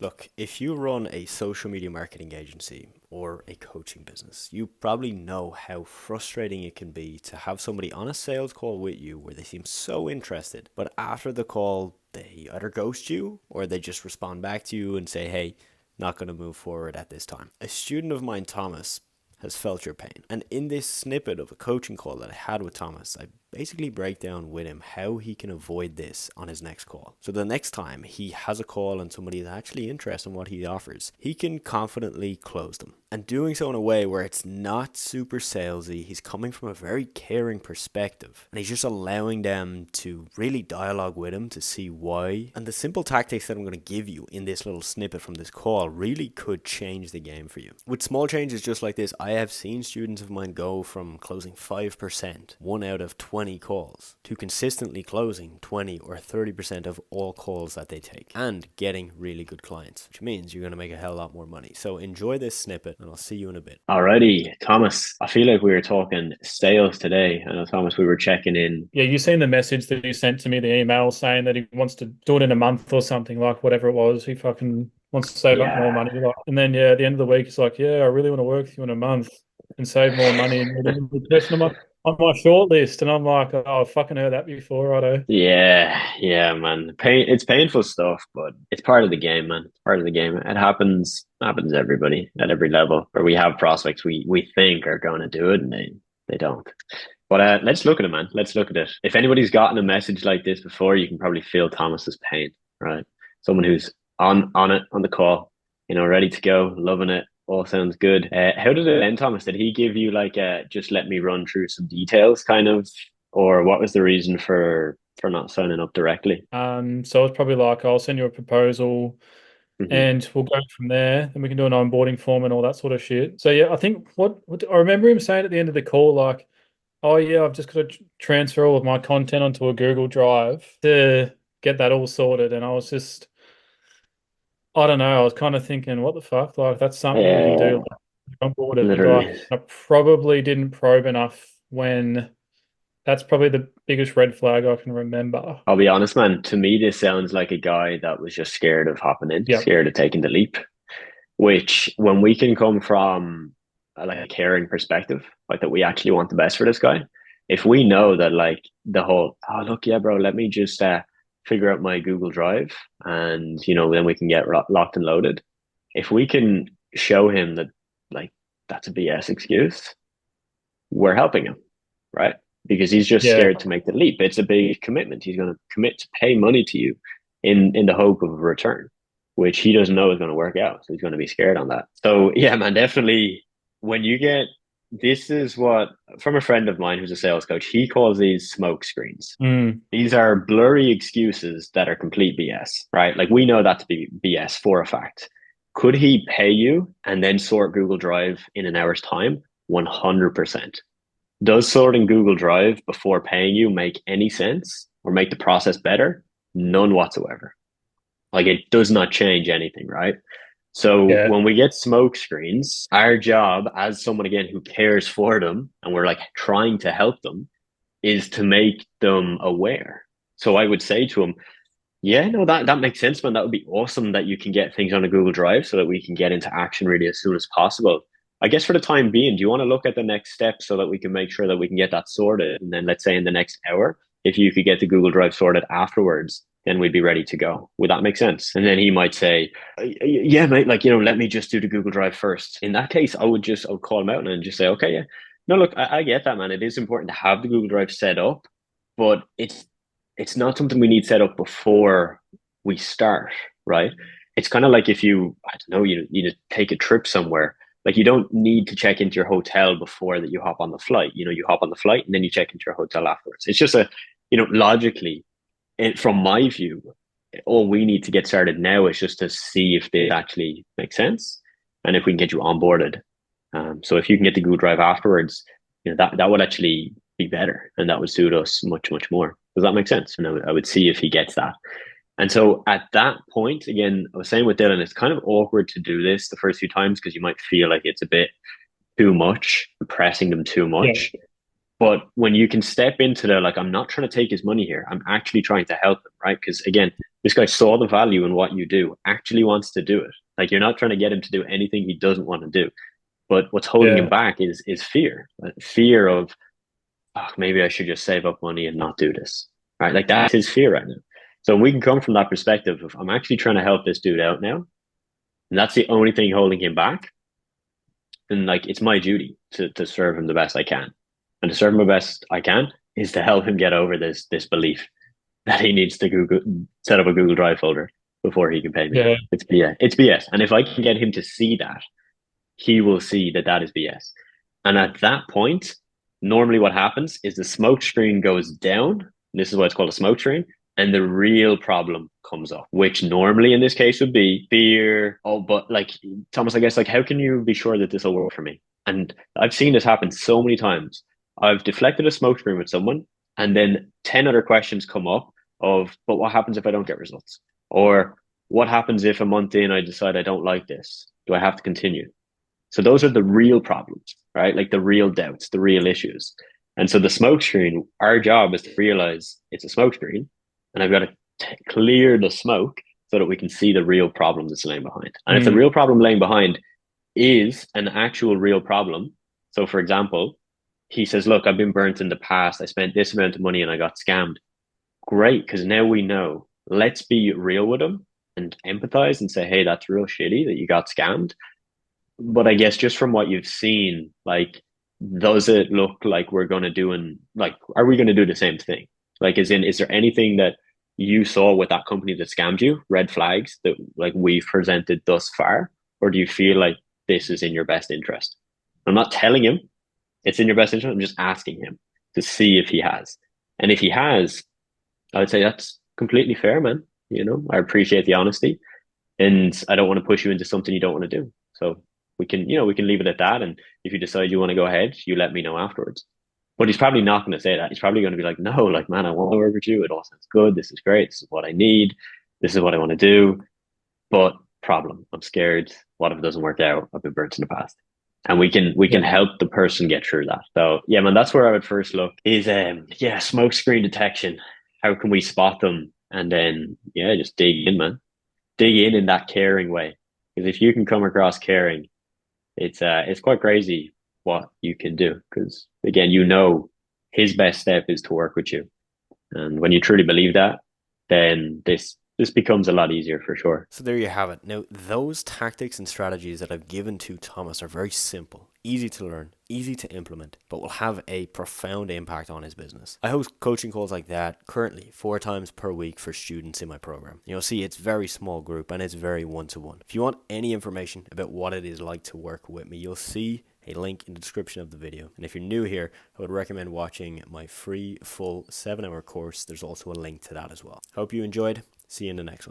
Look, if you run a social media marketing agency or a coaching business, you probably know how frustrating it can be to have somebody on a sales call with you where they seem so interested, but after the call, they either ghost you or they just respond back to you and say, hey, not going to move forward at this time. A student of mine, Thomas, has felt your pain. And in this snippet of a coaching call that I had with Thomas, I basically break down with him how he can avoid this on his next call. So the next time he has a call and somebody is actually interested in what he offers, he can confidently close them. And doing so in a way where it's not super salesy, he's coming from a very caring perspective. And he's just allowing them to really dialogue with him to see why. And the simple tactics that I'm going to give you in this little snippet from this call really could change the game for you. With small changes just like this, I have seen students of mine go from closing 5%, 1 out of 20 calls, to consistently closing 20 or 30% of all calls that they take and getting really good clients, which means you're going to make a hell of a lot more money. So enjoy this snippet and I'll see you in a bit. Alrighty, Thomas. I feel like we were talking sales today. I know, Thomas, we were checking in. Yeah, you seen the message that he sent to me, the email saying that he wants to do it in a month or something, like whatever it was. He fucking wants to save up more Yeah, money. Like, and then, yeah, at the end of the week, he's like, yeah, I really want to work with you in a month and save more money. And you're the only person on my short list. And I'm like, oh, I've fucking heard that before, righto. yeah, man. It's painful stuff, but it's part of the game, man. It's part of the game. It happens to everybody at every level where we have prospects we think are going to do it and they don't. But let's look at it, man. Let's look at it. If anybody's gotten a message like this before, you can probably feel Thomas's pain, right? Someone who's on it, on the call, ready to go, loving it. All sounds good. How did it end, Thomas? Did he give you like just let me run through some details, kind of, or what was the reason for not signing up directly? So it's probably like, I'll send you a proposal Hmm. and we'll go from there. Then we can do an onboarding form and all that sort of shit. So yeah, I think what I remember him saying at the end of the call, like, oh yeah, I've just got to transfer all of my content onto a Google Drive to get that all sorted. And I was just, I don't know, I was kind of thinking, what the fuck? Like that's something you can do. Yeah, Like, I'm bored. literally. Like I probably didn't probe enough when that's probably the biggest red flag I can remember. I'll be honest, man. To me, this sounds like a guy that was just scared of hopping in, Yep. scared of taking the leap. Which, when we can come from like a caring perspective, like that we actually want the best for this guy, if we know that like the whole, oh look, yeah, bro, let me just figure out my Google Drive, and then we can get locked and loaded. If we can show him that like that's a BS excuse, we're helping him, right? Because he's just Yeah. scared to make the leap. It's a big commitment. He's going to commit to pay money to you in the hope of a return, which he doesn't know is going to work out. So he's going to be scared on that. So yeah, man, definitely when you get this is what from a friend of mine who's a sales coach, he calls these smoke screens. Mm. These are blurry excuses that are complete BS, right? Like we know that to be BS for a fact. Could he pay you and then sort Google Drive in an hour's time? 100%. Does sorting Google Drive before paying you make any sense or make the process better? None whatsoever. Like it does not change anything, right? So Yeah. when we get smoke screens, our job as someone again who cares for them and we're like trying to help them is to make them aware. So I would say to them, yeah, no, that makes sense, man. That would be awesome that you can get things on a Google Drive so that we can get into action really as soon as possible. I guess for the time being, do you want to look at the next step so that we can make sure that we can get that sorted? And then let's say in the next hour, if you could get the Google Drive sorted afterwards, then we'd be ready to go. Would that make sense? And then he might say, yeah, mate, like, let me just do the Google Drive first. In that case, I would call him out and just say, okay, yeah, no, look, I get that, man. It is important to have the Google Drive set up, but it's not something we need set up before we start, right? It's kind of like if I don't know, you take a trip somewhere. Like you don't need to check into your hotel before that you hop on the flight. You hop on the flight and then you check into your hotel afterwards. It's just logically, from my view, all we need to get started now is just to see if this actually makes sense and if we can get you onboarded. So if you can get the Google Drive afterwards, that would actually be better and that would suit us much, much more. Does that make sense? And I would see if he gets that. And so at that point, again, I was saying with Dylan, it's kind of awkward to do this the first few times because you might feel like it's a bit too much, pressing them too Yeah. much. But when you can step into the like, I'm not trying to take his money here, I'm actually trying to help him, right? Because again, This guy saw the value in what you do, actually wants to do it. Like, you're not trying to get him to do anything he doesn't want to do. But what's holding him Yeah. back is fear. Fear of, oh, maybe I should just save up money and not do this. Right? Like, that's his fear right now. So we can come from that perspective of, I'm actually trying to help this dude out now, and that's the only thing holding him back, then like it's my duty to serve him the best I can. And to serve him the best I can is to help him get over this belief that he needs to set up a Google Drive folder before he can pay me. Yeah. It's BS. It's BS. And if I can get him to see that, he will see that that is BS. And at that point, normally what happens is the smoke screen goes down. This is why it's called a smoke screen. And the real problem comes up, which normally in this case would be fear. Oh, but like, Thomas, I guess, like, how can you be sure that this will work for me? And I've seen this happen so many times. I've deflected a smoke screen with someone, and then 10 other questions come up of, but what happens if I don't get results? Or what happens if a month in I decide I don't like this? Do I have to continue? So those are the real problems, right? Like the real doubts, the real issues. And so the smoke screen, our job is to realize it's a smoke screen, and I've got to clear the smoke so that we can see the real problem that's laying behind. And if the real problem laying behind is an actual real problem, so for example, he says, look, I've been burnt in the past. I spent this amount of money and I got scammed. Great, because now we know. Let's be real with him and empathize and say, hey, that's real shitty that you got scammed. But I guess just from what you've seen, like, does it look like we're going to do, and like, are we going to do the same thing? Like, as in, is there anything that you saw with that company that scammed you, red flags that like we've presented thus far? Or do you feel like this is in your best interest? I'm not telling him it's in your best interest. I'm just asking him to see if he has. And if he has, I would say that's completely fair, man. You know, I appreciate the honesty, and I don't want to push you into something you don't want to do. So we can, we can leave it at that. And if you decide you want to go ahead, you let me know afterwards. But he's probably not going to say that. He's probably going to be like, no, like, man, I want to work with you. It all sounds good. This is great. This is what I need. This is what I want to do. But problem, I'm scared. What if it doesn't work out? I've been burnt in the past. And we can help the person get through that. So yeah, man, that's where I would first look is smoke screen detection. How can we spot them? And then just dig in, man. Dig in that caring way. Because if you can come across caring, it's quite crazy what you can do. Because again, his best step is to work with you. And when you truly believe that, then this becomes a lot easier for sure. So there you have it. Now, those tactics and strategies that I've given to Thomas are very simple, easy to learn, easy to implement, but will have a profound impact on his business. I host coaching calls like that currently 4 times per week for students in my program. You'll see it's very small group and it's very one-to-one. If you want any information about what it is like to work with me, you'll see a link in the description of the video. And if you're new here, I would recommend watching my free full 7-hour course. There's also a link to that as well. Hope you enjoyed. See you in the next one.